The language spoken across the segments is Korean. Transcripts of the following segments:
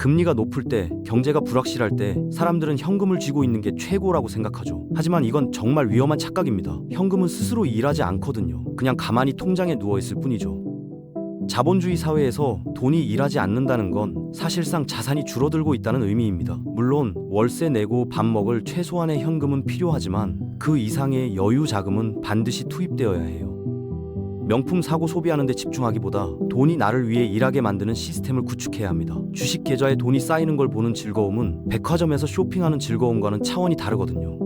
금리가 높을 때, 경제가 불확실할 때 사람들은 현금을 쥐고 있는 게 최고라고 생각하죠. 하지만 이건 정말 위험한 착각입니다. 현금은 스스로 일하지 않거든요. 그냥 가만히 통장에 누워 있을 뿐이죠. 자본주의 사회에서 돈이 일하지 않는다는 건 사실상 자산이 줄어들고 있다는 의미입니다. 물론 월세 내고 밥 먹을 최소한의 현금은 필요하지만 그 이상의 여유 자금은 반드시 투입되어야 해요. 명품 사고 소비하는 데 집중하기보다 돈이 나를 위해 일하게 만드는 시스템을 구축해야 합니다. 주식 계좌에 돈이 쌓이는 걸 보는 즐거움은 백화점에서 쇼핑하는 즐거움과는 차원이 다르거든요.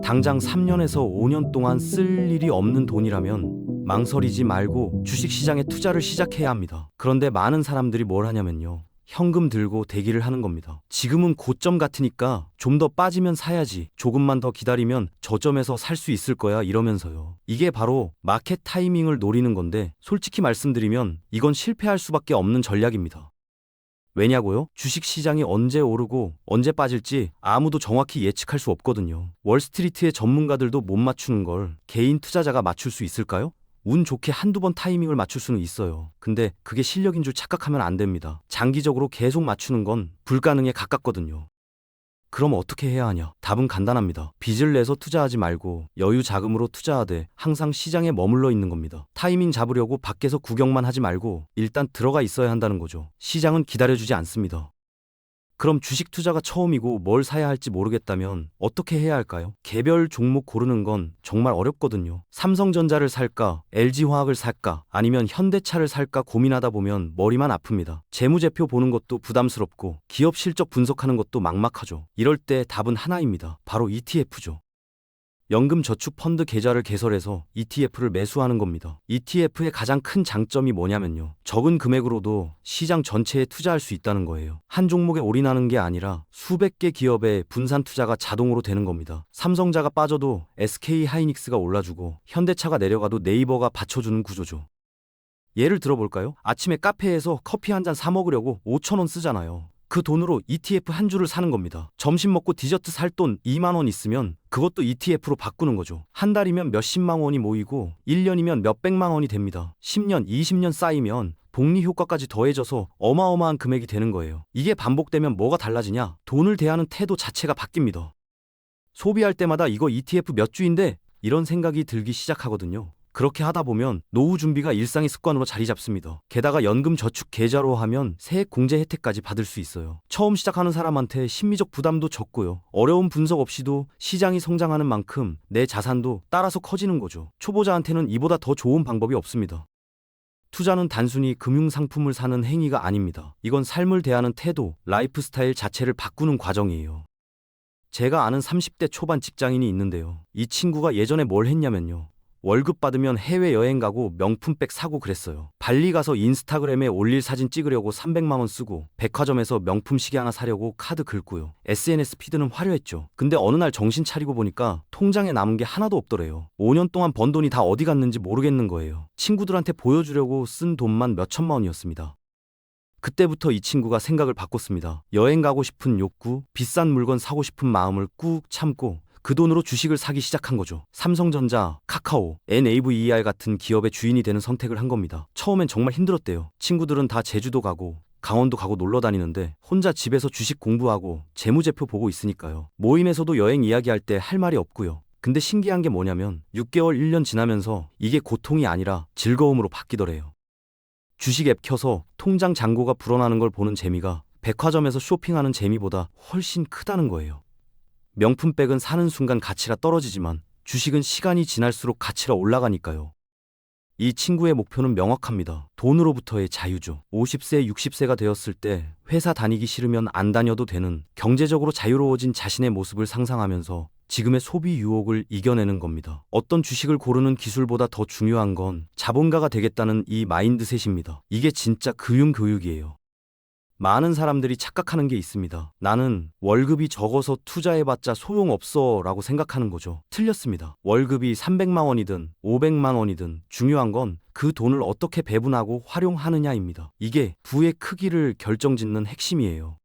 당장 3년에서 5년 동안 쓸 일이 없는 돈이라면 망설이지 말고 주식시장에 투자를 시작해야 합니다. 그런데 많은 사람들이 뭘 하냐면요. 현금 들고 대기를 하는 겁니다. 지금은 고점 같으니까 좀 더 빠지면 사야지. 조금만 더 기다리면 저점에서 살 수 있을 거야 이러면서요. 이게 바로 마켓 타이밍을 노리는 건데 솔직히 말씀드리면 이건 실패할 수밖에 없는 전략입니다. 왜냐고요? 주식시장이 언제 오르고 언제 빠질지 아무도 정확히 예측할 수 없거든요. 월스트리트의 전문가들도 못 맞추는 걸 개인 투자자가 맞출 수 있을까요? 운 좋게 한두 번 타이밍을 맞출 수는 있어요. 근데 그게 실력인 줄 착각하면 안 됩니다. 장기적으로 계속 맞추는 건 불가능에 가깝거든요. 그럼 어떻게 해야 하냐? 답은 간단합니다. 빚을 내서 투자하지 말고 여유 자금으로 투자하되 항상 시장에 머물러 있는 겁니다. 타이밍 잡으려고 밖에서 구경만 하지 말고 일단 들어가 있어야 한다는 거죠. 시장은 기다려주지 않습니다. 그럼 주식 투자가 처음이고 뭘 사야 할지 모르겠다면 어떻게 해야 할까요? 개별 종목 고르는 건 정말 어렵거든요. 삼성전자를 살까, LG화학을 살까, 아니면 현대차를 살까 고민하다 보면 머리만 아픕니다. 재무제표 보는 것도 부담스럽고 기업 실적 분석하는 것도 막막하죠. 이럴 때 답은 하나입니다. 바로 ETF죠. 연금저축펀드 계좌를 개설해서 ETF를 매수하는 겁니다. ETF의 가장 큰 장점이 뭐냐면요. 적은 금액으로도 시장 전체에 투자할 수 있다는 거예요. 한 종목에 올인하는 게 아니라 수백 개 기업에 분산 투자가 자동으로 되는 겁니다. 삼성자가 빠져도 SK하이닉스가 올라주고 현대차가 내려가도 네이버가 받쳐주는 구조죠. 예를 들어볼까요? 아침에 카페에서 커피 한 잔 사 먹으려고 5,000원 쓰잖아요. 그 돈으로 ETF 한 주를 사는 겁니다. 점심 먹고 디저트 살 돈 2만 원 있으면 그것도 ETF로 바꾸는 거죠. 한 달이면 몇십만 원이 모이고 1년이면 몇백만 원이 됩니다. 10년, 20년 쌓이면 복리 효과까지 더해져서 어마어마한 금액이 되는 거예요. 이게 반복되면 뭐가 달라지냐? 돈을 대하는 태도 자체가 바뀝니다. 소비할 때마다 이거 ETF 몇 주인데? 이런 생각이 들기 시작하거든요. 그렇게 하다 보면 노후 준비가 일상의 습관으로 자리 잡습니다. 게다가 연금 저축 계좌로 하면 세액 공제 혜택까지 받을 수 있어요. 처음 시작하는 사람한테 심리적 부담도 적고요. 어려운 분석 없이도 시장이 성장하는 만큼 내 자산도 따라서 커지는 거죠. 초보자한테는 이보다 더 좋은 방법이 없습니다. 투자는 단순히 금융상품을 사는 행위가 아닙니다. 이건 삶을 대하는 태도, 라이프 스타일 자체를 바꾸는 과정이에요. 제가 아는 30대 초반 직장인이 있는데요. 이 친구가 예전에 뭘 했냐면요. 월급 받으면 해외여행 가고 명품백 사고 그랬어요. 발리 가서 인스타그램에 올릴 사진 찍으려고 300만 원 쓰고 백화점에서 명품 시계 하나 사려고 카드 긁고요. SNS 피드는 화려했죠. 근데 어느 날 정신 차리고 보니까 통장에 남은 게 하나도 없더래요. 5년 동안 번 돈이 다 어디 갔는지 모르겠는 거예요. 친구들한테 보여주려고 쓴 돈만 몇천만 원이었습니다. 그때부터 이 친구가 생각을 바꿨습니다. 여행 가고 싶은 욕구, 비싼 물건 사고 싶은 마음을 꾹 참고 그 돈으로 주식을 사기 시작한 거죠. 삼성전자, 카카오, NAVER 같은 기업의 주인이 되는 선택을 한 겁니다. 처음엔 정말 힘들었대요. 친구들은 다 제주도 가고 강원도 가고 놀러 다니는데 혼자 집에서 주식 공부하고 재무제표 보고 있으니까요. 모임에서도 여행 이야기할 때 할 말이 없고요. 근데 신기한 게 뭐냐면 6개월, 1년 지나면서 이게 고통이 아니라 즐거움으로 바뀌더래요. 주식 앱 켜서 통장 잔고가 불어나는 걸 보는 재미가 백화점에서 쇼핑하는 재미보다 훨씬 크다는 거예요. 명품백은 사는 순간 가치가 떨어지지만 주식은 시간이 지날수록 가치가 올라가니까요. 이 친구의 목표는 명확합니다. 돈으로부터의 자유죠. 50세, 60세가 되었을 때 회사 다니기 싫으면 안 다녀도 되는 경제적으로 자유로워진 자신의 모습을 상상하면서 지금의 소비 유혹을 이겨내는 겁니다. 어떤 주식을 고르는 기술보다 더 중요한 건 자본가가 되겠다는 이 마인드셋입니다. 이게 진짜 금융교육이에요. 많은 사람들이 착각하는 게 있습니다. 나는 월급이 적어서 투자해봤자 소용없어 라고 생각하는 거죠. 틀렸습니다. 월급이 300만 원이든 500만 원이든 중요한 건 그 돈을 어떻게 배분하고 활용하느냐입니다. 이게 부의 크기를 결정짓는 핵심이에요.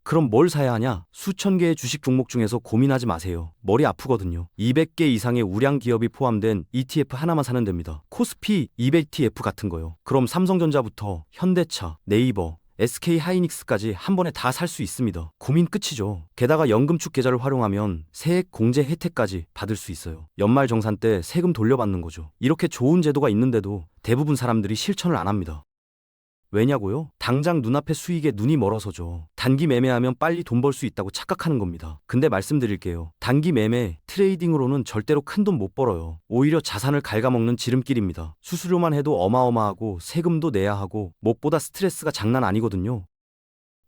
그럼 뭘 사야 하냐? 수천 개의 주식 종목 중에서 고민하지 마세요. 머리 아프거든요. 200개 이상의 우량 기업이 포함된 ETF 하나만 사면 됩니다. 코스피 200 ETF 같은 거요. 그럼 삼성전자부터 현대차, 네이버, SK 하이닉스까지 한 번에 다 살 수 있습니다. 고민 끝이죠. 게다가 연금축 계좌를 활용하면 세액 공제 혜택까지 받을 수 있어요. 연말정산 때 세금 돌려받는 거죠. 이렇게 좋은 제도가 있는데도 대부분 사람들이 실천을 안 합니다. 왜냐고요? 당장 눈앞의 수익에 눈이 멀어서죠. 단기 매매하면 빨리 돈 벌 수 있다고 착각하는 겁니다. 근데 말씀드릴게요. 단기 매매, 트레이딩으로는 절대로 큰 돈 못 벌어요. 오히려 자산을 갉아먹는 지름길입니다. 수수료만 해도 어마어마하고 세금도 내야 하고 무엇보다 스트레스가 장난 아니거든요.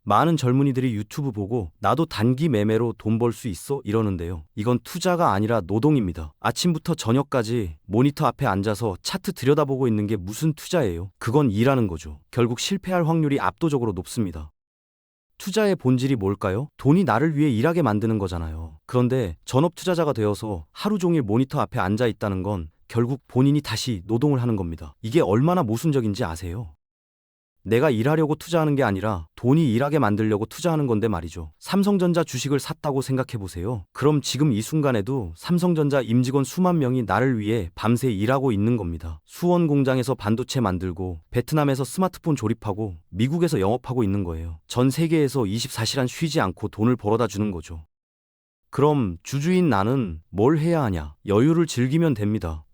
많은 젊은이들이 유튜브 보고 나도 단기 매매로 돈 벌 수 있어 이러는데요. 이건 투자가 아니라 노동입니다. 아침부터 저녁까지 모니터 앞에 앉아서 차트 들여다보고 있는 게 무슨 투자예요? 그건 일하는 거죠. 결국 실패할 확률이 압도적으로 높습니다. 투자의 본질이 뭘까요? 돈이 나를 위해 일하게 만드는 거잖아요. 그런데 전업 투자자가 되어서 하루 종일 모니터 앞에 앉아 있다는 건 결국 본인이 다시 노동을 하는 겁니다. 이게 얼마나 모순적인지 아세요? 내가 일하려고 투자하는 게 아니라 돈이 일하게 만들려고 투자하는 건데 말이죠. 삼성전자 주식을 샀다고 생각해 보세요. 그럼 지금 이 순간에도 삼성전자 임직원 수만 명이 나를 위해 밤새 일하고 있는 겁니다. 수원 공장에서 반도체 만들고 베트남에서 스마트폰 조립하고 미국에서 영업하고 있는 거예요. 전 세계에서 24시간 쉬지 않고 돈을 벌어다 주는 거죠. 그럼 주주인 나는 뭘 해야 하냐? 여유를 즐기면 됩니다.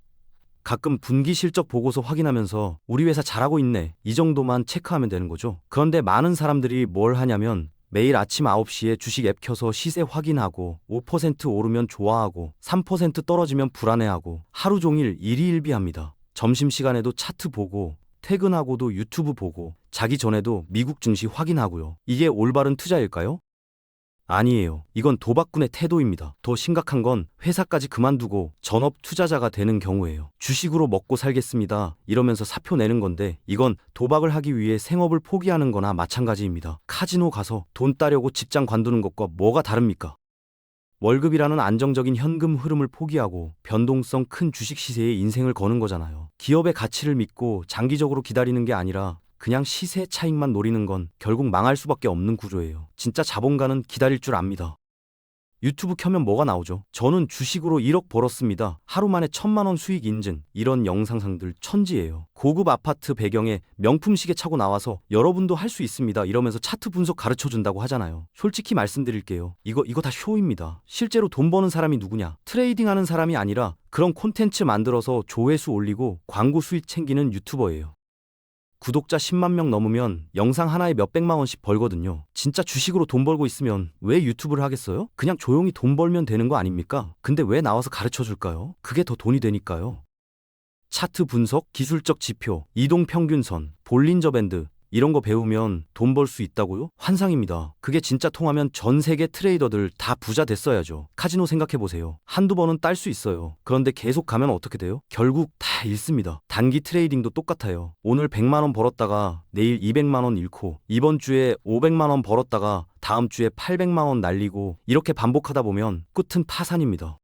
가끔 분기 실적 보고서 확인하면서 우리 회사 잘하고 있네. 이 정도만 체크하면 되는 거죠. 그런데 많은 사람들이 뭘 하냐면 매일 아침 9시에 주식 앱 켜서 시세 확인하고 5% 오르면 좋아하고 3% 떨어지면 불안해하고 하루 종일 일희일비합니다. 점심시간에도 차트 보고 퇴근하고도 유튜브 보고 자기 전에도 미국 증시 확인하고요. 이게 올바른 투자일까요? 아니에요. 이건 도박꾼의 태도입니다. 더 심각한 건 회사까지 그만두고 전업 투자자가 되는 경우예요. 주식으로 먹고 살겠습니다. 이러면서 사표 내는 건데 이건 도박을 하기 위해 생업을 포기하는 거나 마찬가지입니다. 카지노 가서 돈 따려고 직장 관두는 것과 뭐가 다릅니까? 월급이라는 안정적인 현금 흐름을 포기하고 변동성 큰 주식 시세에 인생을 거는 거잖아요. 기업의 가치를 믿고 장기적으로 기다리는 게 아니라 그냥 시세 차익만 노리는 건 결국 망할 수밖에 없는 구조예요. 진짜 자본가는 기다릴 줄 압니다. 유튜브 켜면 뭐가 나오죠? 저는 주식으로 1억 벌었습니다. 하루 만에 1,000만 원 수익 인증. 이런 영상상들 천지예요. 고급 아파트 배경에 명품 시계 차고 나와서 여러분도 할 수 있습니다. 이러면서 차트 분석 가르쳐 준다고 하잖아요. 솔직히 말씀드릴게요. 이거 다 쇼입니다. 실제로 돈 버는 사람이 누구냐? 트레이딩 하는 사람이 아니라 그런 콘텐츠 만들어서 조회수 올리고 광고 수익 챙기는 유튜버예요. 구독자 10만 명 넘으면 영상 하나에 몇백만 원씩 벌거든요. 진짜 주식으로 돈 벌고 있으면 왜 유튜브를 하겠어요? 그냥 조용히 돈 벌면 되는 거 아닙니까? 근데 왜 나와서 가르쳐 줄까요? 그게 더 돈이 되니까요. 차트 분석, 기술적 지표, 이동평균선, 볼린저 밴드 이런 거 배우면 돈 벌 수 있다고요? 환상입니다. 그게 진짜 통하면 전 세계 트레이더들 다 부자 됐어야죠. 카지노 생각해보세요. 한두 번은 딸 수 있어요. 그런데 계속 가면 어떻게 돼요? 결국 다 잃습니다. 단기 트레이딩도 똑같아요. 오늘 100만 원 벌었다가 내일 200만 원 잃고 이번 주에 500만 원 벌었다가 다음 주에 800만 원 날리고 이렇게 반복하다 보면 끝은 파산입니다.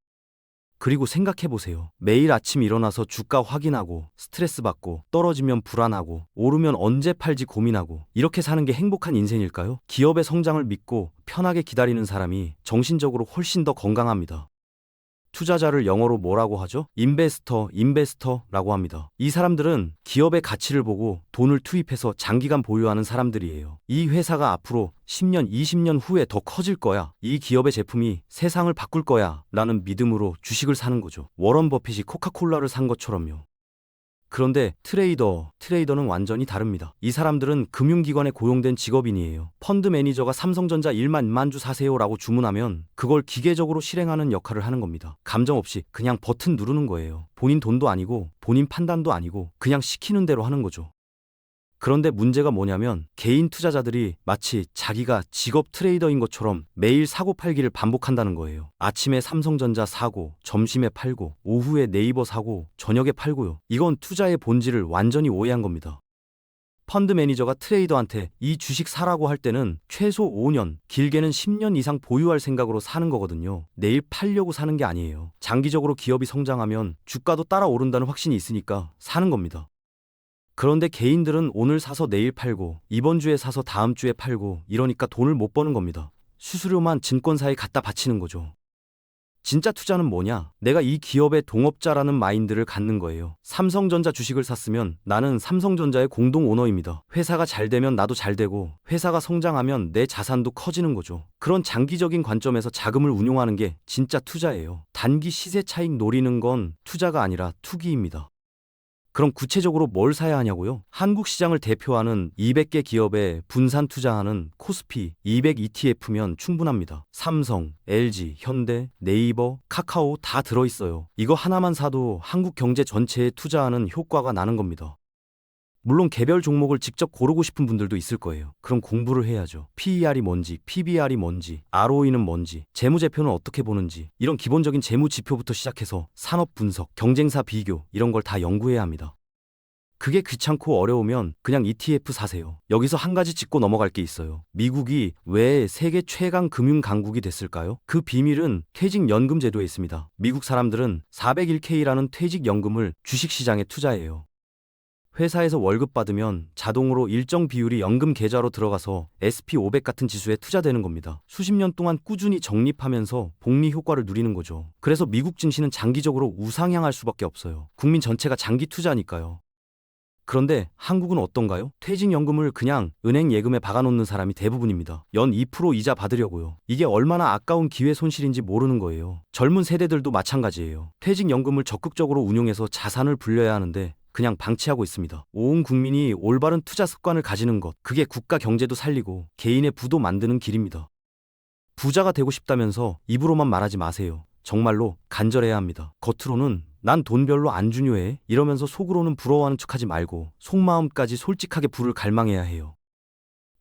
그리고 생각해보세요. 매일 아침 일어나서 주가 확인하고 스트레스 받고 떨어지면 불안하고 오르면 언제 팔지 고민하고 이렇게 사는 게 행복한 인생일까요? 기업의 성장을 믿고 편하게 기다리는 사람이 정신적으로 훨씬 더 건강합니다. 투자자를 영어로 뭐라고 하죠? 인베스터라고 합니다. 이 사람들은 기업의 가치를 보고 돈을 투입해서 장기간 보유하는 사람들이에요. 이 회사가 앞으로 10년, 20년 후에 더 커질 거야. 이 기업의 제품이 세상을 바꿀 거야. 라는 믿음으로 주식을 사는 거죠. 워런 버핏이 코카콜라를 산 것처럼요. 그런데 트레이더는 완전히 다릅니다. 이 사람들은 금융기관에 고용된 직업인이에요. 펀드 매니저가 삼성전자 1만 주 사세요라고 주문하면 그걸 기계적으로 실행하는 역할을 하는 겁니다. 감정 없이 그냥 버튼 누르는 거예요. 본인 돈도 아니고 본인 판단도 아니고 그냥 시키는 대로 하는 거죠. 그런데 문제가 뭐냐면 개인 투자자들이 마치 자기가 직업 트레이더인 것처럼 매일 사고 팔기를 반복한다는 거예요. 아침에 삼성전자 사고, 점심에 팔고, 오후에 네이버 사고, 저녁에 팔고요. 이건 투자의 본질을 완전히 오해한 겁니다. 펀드 매니저가 트레이더한테 이 주식 사라고 할 때는 최소 5년, 길게는 10년 이상 보유할 생각으로 사는 거거든요. 내일 팔려고 사는 게 아니에요. 장기적으로 기업이 성장하면 주가도 따라 오른다는 확신이 있으니까 사는 겁니다. 그런데 개인들은 오늘 사서 내일 팔고 이번 주에 사서 다음 주에 팔고 이러니까 돈을 못 버는 겁니다. 수수료만 증권사에 갖다 바치는 거죠. 진짜 투자는 뭐냐? 내가 이 기업의 동업자라는 마인드를 갖는 거예요. 삼성전자 주식을 샀으면 나는 삼성전자의 공동 오너입니다. 회사가 잘 되면 나도 잘 되고 회사가 성장하면 내 자산도 커지는 거죠. 그런 장기적인 관점에서 자금을 운용하는 게 진짜 투자예요. 단기 시세 차익 노리는 건 투자가 아니라 투기입니다. 그럼 구체적으로 뭘 사야 하냐고요? 한국 시장을 대표하는 200개 기업에 분산 투자하는 코스피 200 ETF면 충분합니다. 삼성, LG, 현대, 네이버, 카카오 다 들어있어요. 이거 하나만 사도 한국 경제 전체에 투자하는 효과가 나는 겁니다. 물론 개별 종목을 직접 고르고 싶은 분들도 있을 거예요. 그럼 공부를 해야죠. PER이 뭔지, PBR이 뭔지, ROE는 뭔지, 재무제표는 어떻게 보는지, 이런 기본적인 재무지표부터 시작해서 산업 분석, 경쟁사 비교 이런 걸 다 연구해야 합니다. 그게 귀찮고 어려우면 그냥 ETF 사세요. 여기서 한 가지 짚고 넘어갈 게 있어요. 미국이 왜 세계 최강 금융 강국이 됐을까요? 그 비밀은 퇴직연금 제도에 있습니다. 미국 사람들은 401k라는 퇴직연금을 주식시장에 투자해요. 회사에서 월급 받으면 자동으로 일정 비율이 연금 계좌로 들어가서 SP500 같은 지수에 투자되는 겁니다. 수십 년 동안 꾸준히 적립하면서 복리 효과를 누리는 거죠. 그래서 미국 증시는 장기적으로 우상향할 수밖에 없어요. 국민 전체가 장기 투자니까요. 그런데 한국은 어떤가요? 퇴직연금을 그냥 은행 예금에 박아놓는 사람이 대부분입니다. 연 2% 이자 받으려고요. 이게 얼마나 아까운 기회 손실인지 모르는 거예요. 젊은 세대들도 마찬가지예요. 퇴직연금을 적극적으로 운용해서 자산을 불려야 하는데 그냥 방치하고 있습니다. 온 국민이 올바른 투자 습관을 가지는 것, 그게 국가 경제도 살리고 개인의 부도 만드는 길입니다. 부자가 되고 싶다면서 입으로만 말하지 마세요. 정말로 간절해야 합니다. 겉으로는 난 돈 별로 안 중요해 이러면서 속으로는 부러워하는 척하지 말고 속마음까지 솔직하게 부를 갈망해야 해요.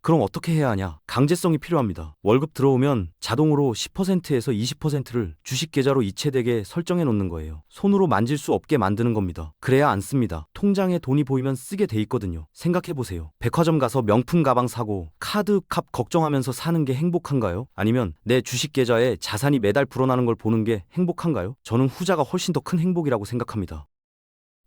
그럼 어떻게 해야 하냐? 강제성이 필요합니다. 월급 들어오면 자동으로 10%에서 20%를 주식 계좌로 이체되게 설정해 놓는 거예요. 손으로 만질 수 없게 만드는 겁니다. 그래야 안 씁니다. 통장에 돈이 보이면 쓰게 돼 있거든요. 생각해 보세요. 백화점 가서 명품 가방 사고 카드 값 걱정하면서 사는 게 행복한가요? 아니면 내 주식 계좌에 자산이 매달 불어나는 걸 보는 게 행복한가요? 저는 후자가 훨씬 더 큰 행복이라고 생각합니다.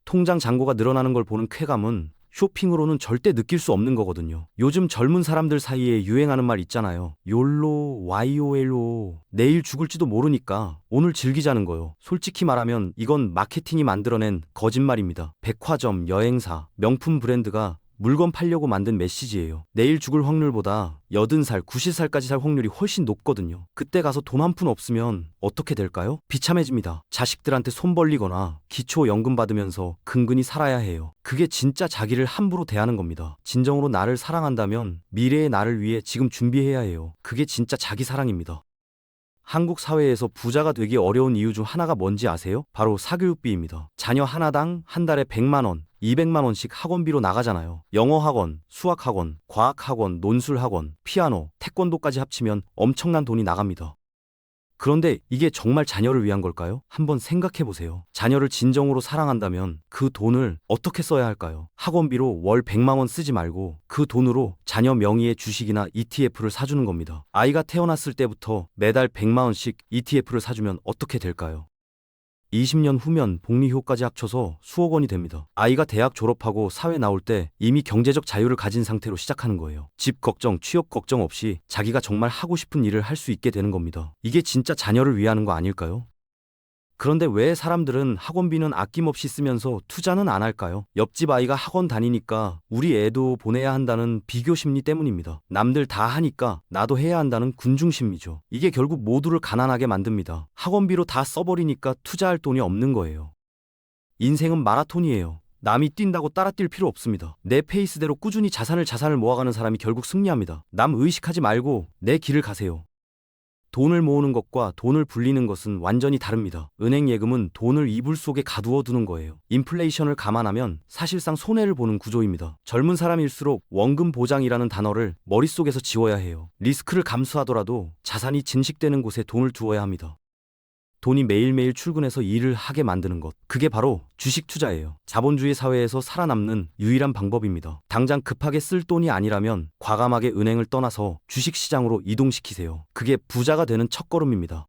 통장 잔고가 늘어나는 걸 보는 쾌감은 쇼핑으로는 절대 느낄 수 없는 거거든요. 요즘 젊은 사람들 사이에 유행하는 말 있잖아요. 욜로, YOLO. 내일 죽을지도 모르니까 오늘 즐기자는 거요. 솔직히 말하면 이건 마케팅이 만들어낸 거짓말입니다. 백화점, 여행사, 명품 브랜드가 물건 팔려고 만든 메시지예요. 내일 죽을 확률보다 80살, 90살까지 살 확률이 훨씬 높거든요. 그때 가서 돈 한 푼 없으면 어떻게 될까요? 비참해집니다. 자식들한테 손 벌리거나 기초연금 받으면서 근근히 살아야 해요. 그게 진짜 자기를 함부로 대하는 겁니다. 진정으로 나를 사랑한다면 미래의 나를 위해 지금 준비해야 해요. 그게 진짜 자기 사랑입니다. 한국 사회에서 부자가 되기 어려운 이유 중 하나가 뭔지 아세요? 바로 사교육비입니다. 자녀 하나당 한 달에 100만 원, 200만 원씩 학원비로 나가잖아요. 영어 학원, 수학 학원, 과학 학원, 논술 학원, 피아노, 태권도까지 합치면 엄청난 돈이 나갑니다. 그런데 이게 정말 자녀를 위한 걸까요? 한번 생각해 보세요. 자녀를 진정으로 사랑한다면 그 돈을 어떻게 써야 할까요? 학원비로 월 100만 원 쓰지 말고 그 돈으로 자녀 명의의 주식이나 ETF를 사주는 겁니다. 아이가 태어났을 때부터 매달 100만 원씩 ETF를 사주면 어떻게 될까요? 20년 후면 복리효까지 합쳐서 수억 원이 됩니다. 아이가 대학 졸업하고 사회 나올 때 이미 경제적 자유를 가진 상태로 시작하는 거예요. 집 걱정, 취업 걱정 없이 자기가 정말 하고 싶은 일을 할 수 있게 되는 겁니다. 이게 진짜 자녀를 위하는 거 아닐까요? 그런데 왜 사람들은 학원비는 아낌없이 쓰면서 투자는 안 할까요? 옆집 아이가 학원 다니니까 우리 애도 보내야 한다는 비교 심리 때문입니다. 남들 다 하니까 나도 해야 한다는 군중 심리죠. 이게 결국 모두를 가난하게 만듭니다. 학원비로 다 써버리니까 투자할 돈이 없는 거예요. 인생은 마라톤이에요. 남이 뛴다고 따라 뛸 필요 없습니다. 내 페이스대로 꾸준히 자산을 모아가는 사람이 결국 승리합니다. 남 의식하지 말고 내 길을 가세요. 돈을 모으는 것과 돈을 불리는 것은 완전히 다릅니다. 은행 예금은 돈을 이불 속에 가두어 두는 거예요. 인플레이션을 감안하면 사실상 손해를 보는 구조입니다. 젊은 사람일수록 원금 보장이라는 단어를 머릿속에서 지워야 해요. 리스크를 감수하더라도 자산이 증식되는 곳에 돈을 두어야 합니다. 돈이 매일매일 출근해서 일을 하게 만드는 것. 그게 바로 주식 투자예요. 자본주의 사회에서 살아남는 유일한 방법입니다. 당장 급하게 쓸 돈이 아니라면 과감하게 은행을 떠나서 주식 시장으로 이동시키세요. 그게 부자가 되는 첫걸음입니다.